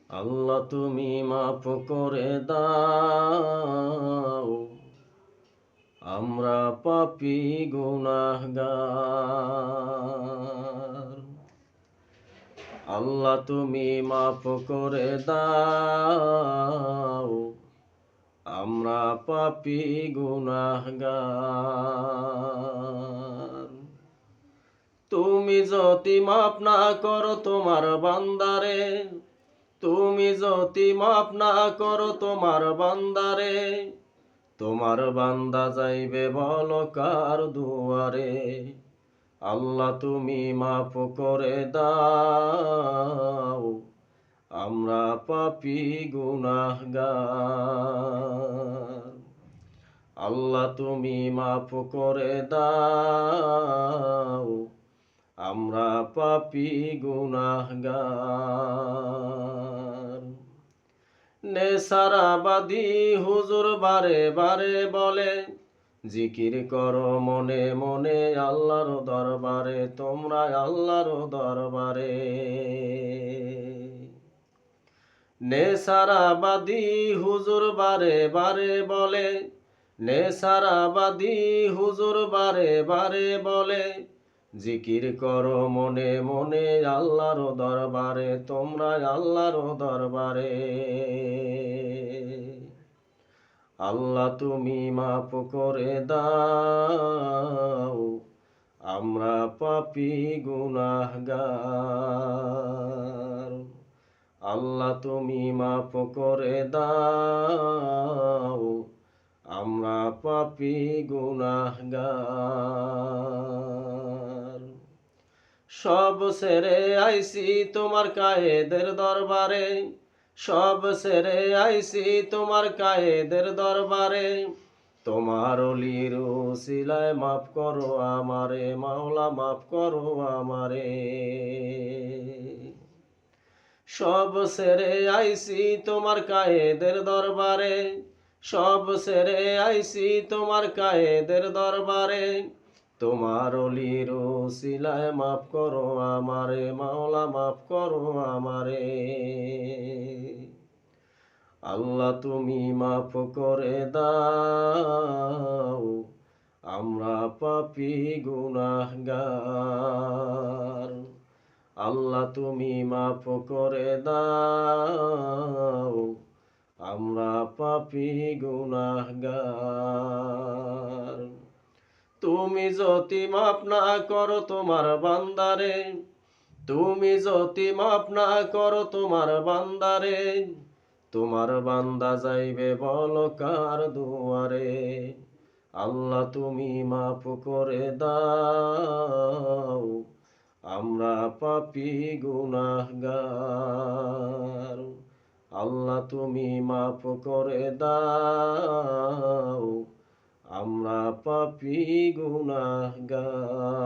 আল্লাহ তুমি মাফ করে দাও, আমরা পাপী গুনাহগার। আল্লাহ তুমি মাফ করে দাও, আমরা পাপী গুনাহগার। তুমি যদি মাফ না করো তোমার বান্দারে, তুমি যদি মাফ না করো তোমার বান্দারে, তোমার বান্দা যাইবে বলো কার দুয়ারে। আল্লাহ তুমি মাফ করে দাও, আমরা পাপী গুনাহগার। আল্লাহ তুমি মাফ করে দাও, আমরা পাপী গুনাহগার। নেশারাবাদী হুজুর বারে বারে বলে, জিকির করো মনে মনে আল্লাহর দরবারে, তোমরা আল্লাহর দরবারে। নেশারাবাদী হুজুর বারে বারে বলে, নেশারাবাদী হুজুর বারে বারে বলে, জিকির করো মনে মনে আল্লাহর দরবারে, তোমরা আল্লাহর দরবারে। আল্লাহ তুমি মাফ করে দাও, আমরা পাপী গুনাহগার। আল্লাহ তুমি মাফ করে দাও, আমরা পাপী গুনাহগার। সব ছেড়ে আইছি তোমার কায়েদের দরবারে, সব ছেড়ে আইছি তোমার কায়েদের দরবারে, তোমার অলির উসিলায় মাফ করো আমারে, মাওলা মাফ করো আমারে। সব ছেড়ে আইছি তোমার কায়েদের দরবারে, সব ছেড়ে আইছি তোমার কায়েদের দরবারে, তোমার অলির উসিলায় মাফ করো আমারে, মাওলা মাফ করো আমারে। আল্লাহ তুমি মাফ করে দাও, আমরা পাপী গুনাহগার। আল্লাহ তুমি মাফ করে দাও, আমরা পাপী গুনাহগার। তুমি যদি মাফ না করো তোমার বান্দারে, তুমি যদি মাফ না করো তোমার বান্দারে, তোমার বান্দা যাইবে বলো কার দুয়ারে। আল্লাহ তুমি মাফ করে দাও, আমরা পাপী গুনাহগার। আল্লাহ তুমি মাফ করে দাও, আমরা পাপী গুনাহগার।